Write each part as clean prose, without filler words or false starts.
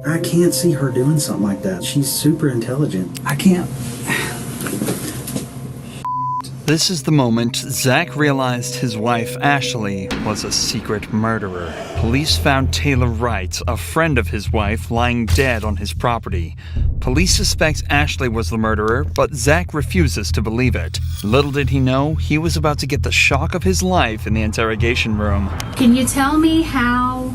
I can't see her doing something like that. She's super intelligent. I can't. This is the moment Zach realized his wife, Ashley, was a secret murderer. Police found Taylor Wright, a friend of his wife, lying dead on his property. Police suspect Ashley was the murderer, but Zach refuses to believe it. Little did he know, he was about to get the shock of his life in the interrogation room. Can you tell me how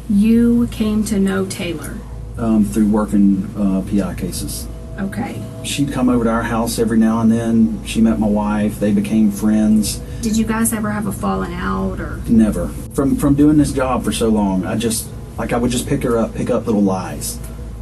you came to know Taylor? Through working PI cases. Okay. She'd come over to our house every now and then. She met my wife. They became friends. Did you guys ever have a falling out or? Never. From doing this job for so long, I would just pick up little lies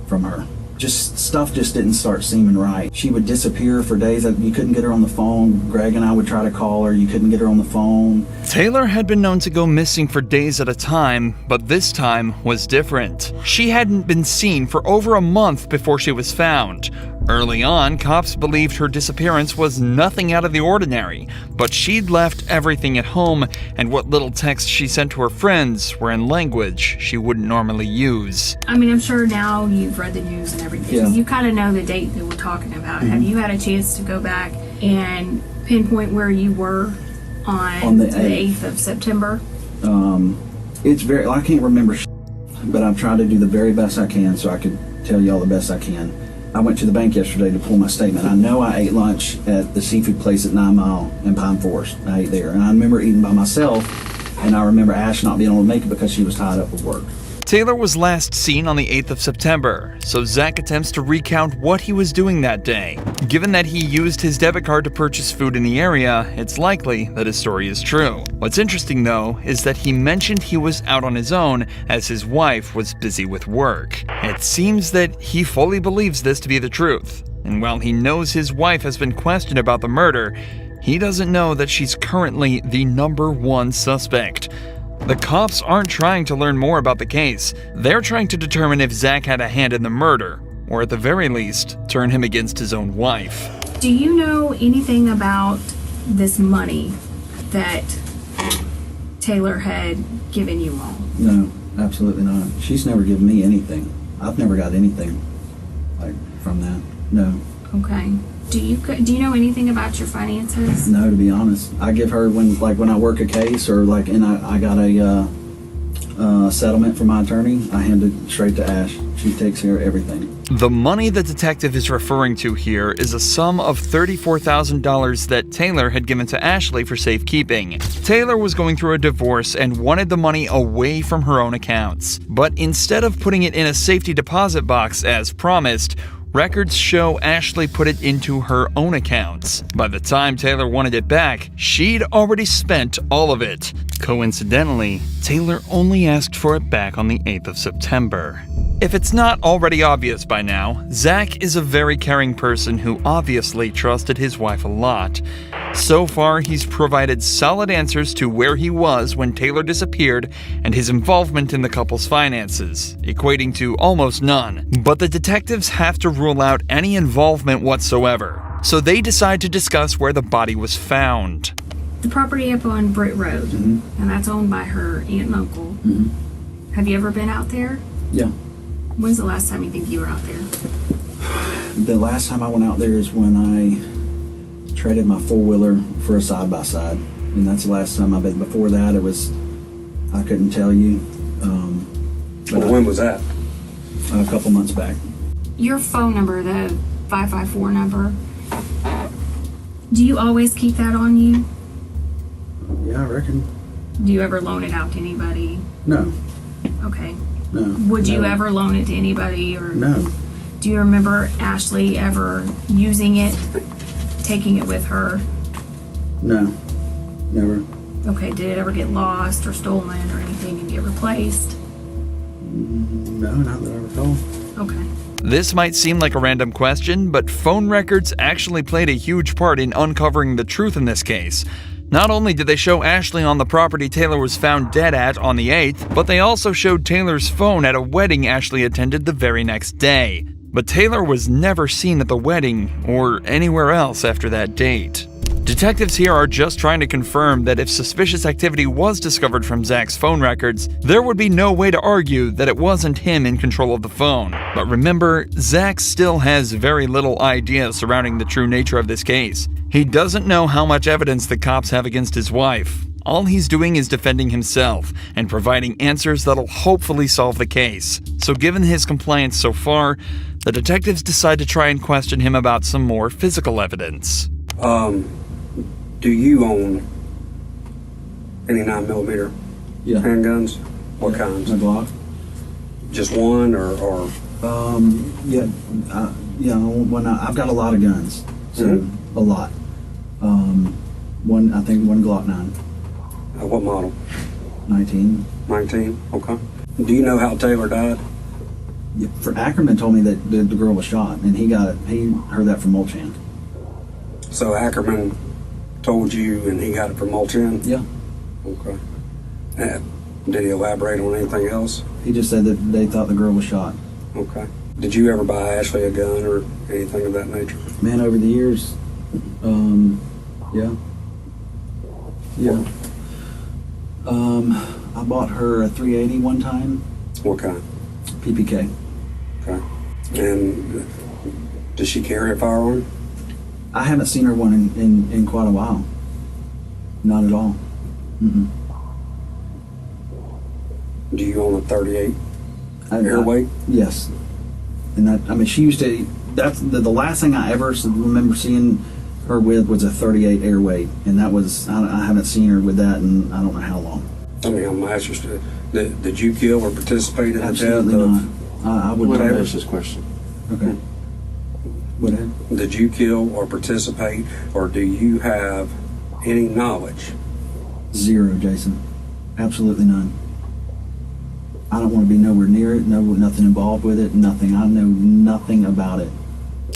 from her. Just stuff just didn't start seeming right. She would disappear for days. You couldn't get her on the phone. Greg and I would try to call her. You couldn't get her on the phone. Taylor had been known to go missing for days at a time, but this time was different. She hadn't been seen for over a month before she was found. Early on, cops believed her disappearance was nothing out of the ordinary, but she'd left everything at home, and what little texts she sent to her friends were in language she wouldn't normally use. I mean, I'm sure now you've read the news and everything. Yeah. You kind of know the date that we're talking about. Have you had a chance to go back and pinpoint where you were on the 8th of September? It's very, I can't remember, but I'm trying to do the very best I can so I could tell y'all the best I can. I went to the bank yesterday to pull my statement. I know I ate lunch at the seafood place at 9 Mile in Pine Forest. I ate there. And I remember eating by myself, and I remember Ash not being able to make it because she was tied up with work. Taylor was last seen on the 8th of September, so Zach attempts to recount what he was doing that day. Given that he used his debit card to purchase food in the area, it's likely that his story is true. What's interesting, though, is that he mentioned he was out on his own as his wife was busy with work. It seems that he fully believes this to be the truth, and while he knows his wife has been questioned about the murder, he doesn't know that she's currently the #1 suspect. The cops aren't trying to learn more about the case. They're trying to determine if Zach had a hand in the murder, or at the very least, turn him against his own wife. Do you know anything about this money that Taylor had given you all? No, absolutely not. She's never given me anything. I've never got anything from that. No. Okay. Do you know anything about your finances? No, to be honest. I give her when I work a case or and I got a settlement from my attorney, I hand it straight to Ash. She takes care of everything. The money the detective is referring to here is a sum of $34,000 that Taylor had given to Ashley for safekeeping. Taylor was going through a divorce and wanted the money away from her own accounts. But instead of putting it in a safety deposit box as promised, records show Ashley put it into her own accounts. By the time Taylor wanted it back, she'd already spent all of it. Coincidentally, Taylor only asked for it back on the 8th of September. If it's not already obvious by now, Zach is a very caring person who obviously trusted his wife a lot. So far, he's provided solid answers to where he was when Taylor disappeared and his involvement in the couple's finances, equating to almost none. But the detectives have to rule out any involvement whatsoever, so they decide to discuss where the body was found. The property up on Britt Road, and that's owned by her aunt and uncle. Have you ever been out there? Yeah. When's the last time you think you were out there? The last time I went out there is when I traded my four-wheeler for a side-by-side. And that's the last time I've been. Before that, I couldn't tell you. But when was that? A couple months back. Your phone number, the 554 number, do you always keep that on you? Yeah, I reckon. Do you ever loan it out to anybody? No. Okay. No. Would you No. ever loan it to anybody? Or No. do you remember Ashley ever using it, taking it with her? No. Never. Okay, did it ever get lost or stolen or anything and get replaced? No, not that I recall. Okay. This might seem like a random question, but phone records actually played a huge part in uncovering the truth in this case. Not only did they show Ashley on the property Taylor was found dead at on the 8th, but they also showed Taylor's phone at a wedding Ashley attended the very next day. But Taylor was never seen at the wedding or anywhere else after that date. Detectives here are just trying to confirm that if suspicious activity was discovered from Zach's phone records, there would be no way to argue that it wasn't him in control of the phone. But remember, Zach still has very little idea surrounding the true nature of this case. He doesn't know how much evidence the cops have against his wife. All he's doing is defending himself and providing answers that'll hopefully solve the case. So given his compliance so far, the detectives decide to try and question him about some more physical evidence. Do you own any 9mm Yeah. handguns? What kinds? My Glock. Just one or Yeah. When I've got a lot of guns, so a lot. I think one Glock 9, what model? 19. 19? Okay. Do you know how Taylor died? Yeah, for Ackerman told me that the girl was shot, and he heard that from Molchan. So Ackerman told you and he got it from Molchan? Yeah. Okay. Did he elaborate on anything else? He just said that they thought the girl was shot. Okay. Did you ever buy Ashley a gun or anything of that nature? Man, over the years, yeah. Yeah. I bought her a 380 one time, What kind? PPK. Okay. And does she carry a firearm? I haven't seen her one in quite a while. Not at all. Mm-mm. Do you own a 38 I- airweight? Yes. And she used to, that's the last thing I ever remember seeing her with was a 38 airweight. And that was, I haven't seen her with that in I don't know how long. I mean, I'm interested. Did you kill or participate in the death Absolutely of... not. I would Let him never. finish this question. Okay. What ahead? Did you kill or participate, or do you have any knowledge? Zero, Jason. Absolutely none. I don't want to be nowhere near it. Nothing involved with it. Nothing. I know nothing about it.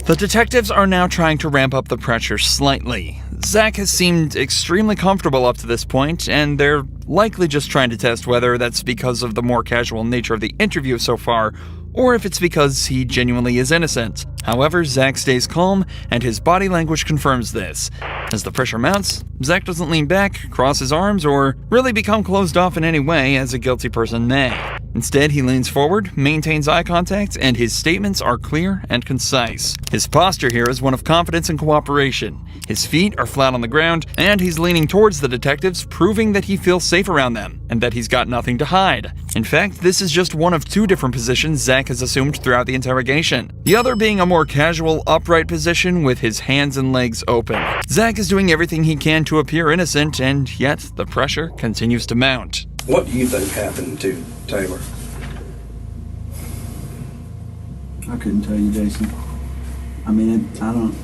The detectives are now trying to ramp up the pressure slightly. Zach has seemed extremely comfortable up to this point, and they're likely just trying to test whether that's because of the more casual nature of the interview so far, or if it's because he genuinely is innocent. However, Zach stays calm, and his body language confirms this. As the pressure mounts, Zach doesn't lean back, cross his arms, or really become closed off in any way as a guilty person may. Instead, he leans forward, maintains eye contact, and his statements are clear and concise. His posture here is one of confidence and cooperation. His feet are flat on the ground, and he's leaning towards the detectives, proving that he feels safe around them, and that he's got nothing to hide. In fact, this is just one of two different positions Zach has assumed throughout the interrogation. The other being a more casual, upright position with his hands and legs open. Zach is doing everything he can to appear innocent, and yet the pressure continues to mount. What do you think happened to Taylor? I couldn't tell you, Jason. I mean, I don't know.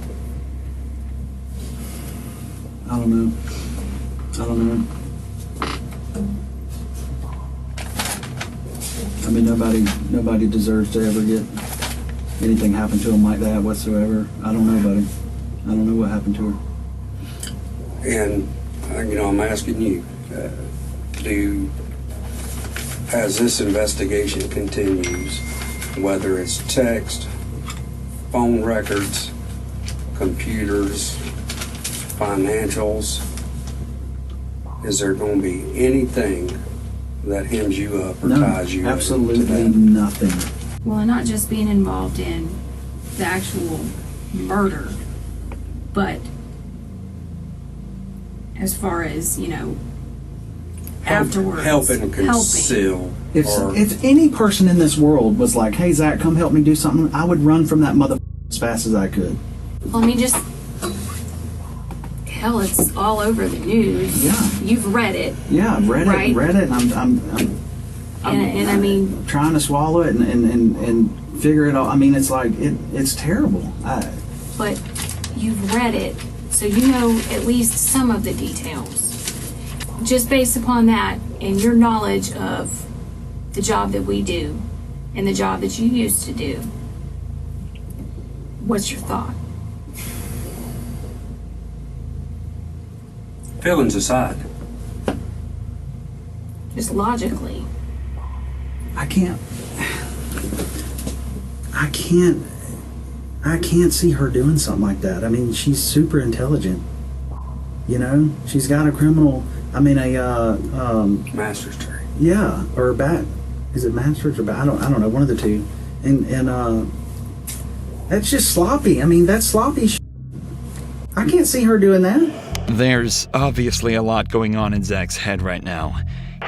I mean, nobody deserves to ever get anything happen to them like that whatsoever. I don't know, buddy. I don't know what happened to her. And, I'm asking you, as this investigation continues, whether it's text, phone records, computers, financials, is there going to be anything that hems you up or ties you absolutely to that? nothing. Well, and not just being involved in the actual murder, but as far as, afterwards. Helping conceal. If any person in this world was like, hey, Zach, come help me do something, I would run from that mother as fast as I could. Well, I mean, just, hell, it's all over the news. Yeah. You've read it. Yeah, I've read Right. it, and And I mean, trying to swallow it and figure it out. I mean, it's like, it's terrible. but you've read it, so you know at least some of the details. Just based upon that and your knowledge of the job that we do and the job that you used to do, what's your thought? Feelings aside, Just logically. I can't see her doing something like that. I mean, she's super intelligent. You know, she's got a criminal. I mean, Master's degree. yeah, or back. Is it master's or back? I don't know. One of the two. And that's just sloppy. I mean, that's sloppy. I can't see her doing that. There's obviously a lot going on in Zach's head right now.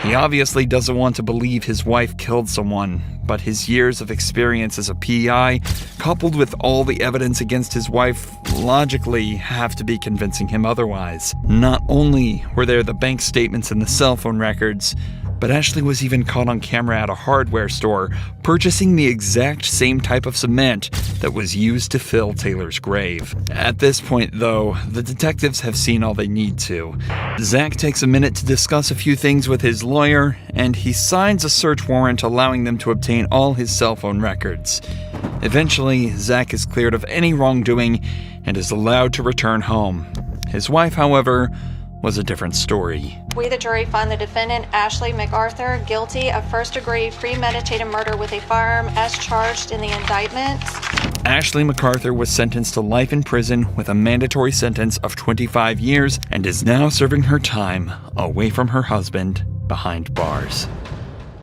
He obviously doesn't want to believe his wife killed someone, but his years of experience as a PI, coupled with all the evidence against his wife, logically have to be convincing him otherwise. Not only were there the bank statements and the cell phone records, but Ashley was even caught on camera at a hardware store purchasing the exact same type of cement that was used to fill Taylor's grave. At this point, though, the detectives have seen all they need to. Zach takes a minute to discuss a few things with his lawyer, and he signs a search warrant allowing them to obtain all his cell phone records. Eventually, Zach is cleared of any wrongdoing and is allowed to return home. His wife, however, was a different story. We, the jury, find the defendant, Ashley MacArthur, guilty of first-degree premeditated murder with a firearm as charged in the indictment. Ashley MacArthur was sentenced to life in prison with a mandatory sentence of 25 years and is now serving her time away from her husband behind bars.